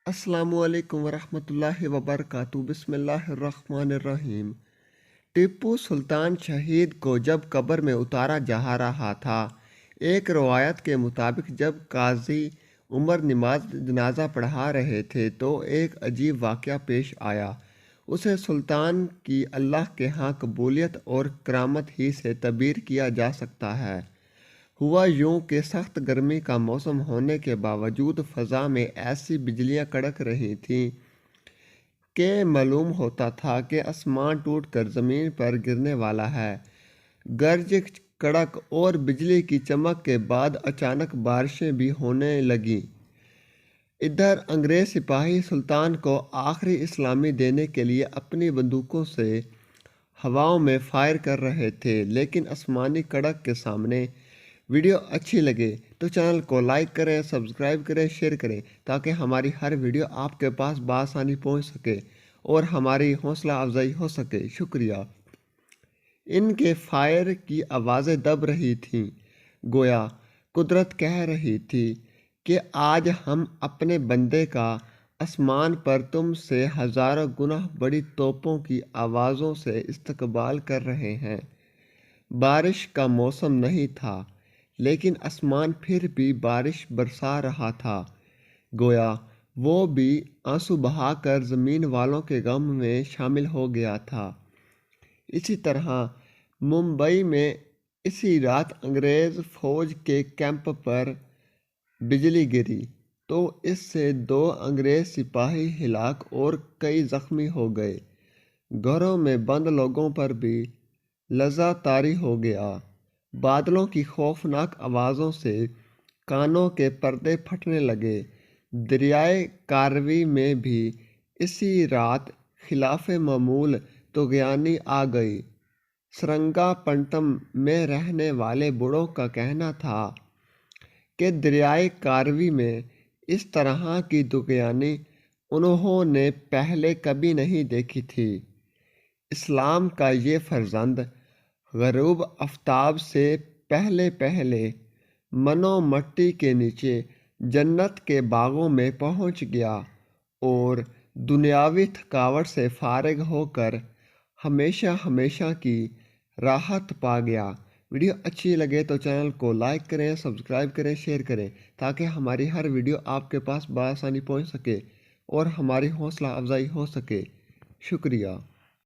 السلام علیکم ورحمۃ اللہ وبرکاتہ۔ بسم اللہ الرحمن الرحیم۔ ٹیپو سلطان شہید کو جب قبر میں اتارا جا رہا تھا، ایک روایت کے مطابق جب قاضی عمر نماز جنازہ پڑھا رہے تھے تو ایک عجیب واقعہ پیش آیا۔ اسے سلطان کی اللہ کے ہاں قبولیت اور کرامت ہی سے تعبیر کیا جا سکتا ہے۔ ہوا یوں کہ سخت گرمی کا موسم ہونے کے باوجود فضا میں ایسی بجلیاں کڑک رہی تھیں کہ معلوم ہوتا تھا کہ آسمان ٹوٹ کر زمین پر گرنے والا ہے۔ گرج کڑک اور بجلی کی چمک کے بعد اچانک بارشیں بھی ہونے لگیں۔ ادھر انگریز سپاہی سلطان کو آخری اسلامی دینے کے لیے اپنی بندوقوں سے ہواؤں میں فائر کر رہے تھے، لیکن آسمانی کڑک کے سامنے۔ ویڈیو اچھی لگے تو چینل کو لائک کریں، سبسکرائب کریں، شیئر کریں تاکہ ہماری ہر ویڈیو آپ کے پاس بآسانی پہنچ سکے اور ہماری حوصلہ افزائی ہو سکے۔ شکریہ۔ ان کے فائر کی آوازیں دب رہی تھیں، گویا قدرت کہہ رہی تھی کہ آج ہم اپنے بندے کا آسمان پر تم سے ہزاروں گنا بڑی توپوں کی آوازوں سے استقبال کر رہے ہیں۔ بارش کا موسم نہیں تھا، لیکن آسمان پھر بھی بارش برسا رہا تھا، گویا وہ بھی آنسو بہا کر زمین والوں کے غم میں شامل ہو گیا تھا۔ اسی طرح ممبئی میں اسی رات انگریز فوج کے کیمپ پر بجلی گری تو اس سے 2 انگریز سپاہی ہلاک اور کئی زخمی ہو گئے۔ گھروں میں بند لوگوں پر بھی لرزہ طاری ہو گیا۔ بادلوں کی خوفناک آوازوں سے کانوں کے پردے پھٹنے لگے۔ دریائے کاروی میں بھی اسی رات خلاف معمول طغیانی آ گئی۔ سرنگا پٹم میں رہنے والے بوڑھوں کا کہنا تھا کہ دریائے کاروی میں اس طرح کی طغیانی انہوں نے پہلے کبھی نہیں دیکھی تھی۔ اسلام کا یہ فرزند غروب آفتاب سے پہلے منو مٹی کے نیچے جنت کے باغوں میں پہنچ گیا اور دنیاوی تھکاوٹ سے فارغ ہو کر ہمیشہ کی راحت پا گیا۔ ویڈیو اچھی لگے تو چینل کو لائک کریں، سبسکرائب کریں، شیئر کریں تاکہ ہماری ہر ویڈیو آپ کے پاس بآسانی پہنچ سکے اور ہماری حوصلہ افزائی ہو سکے۔ شکریہ۔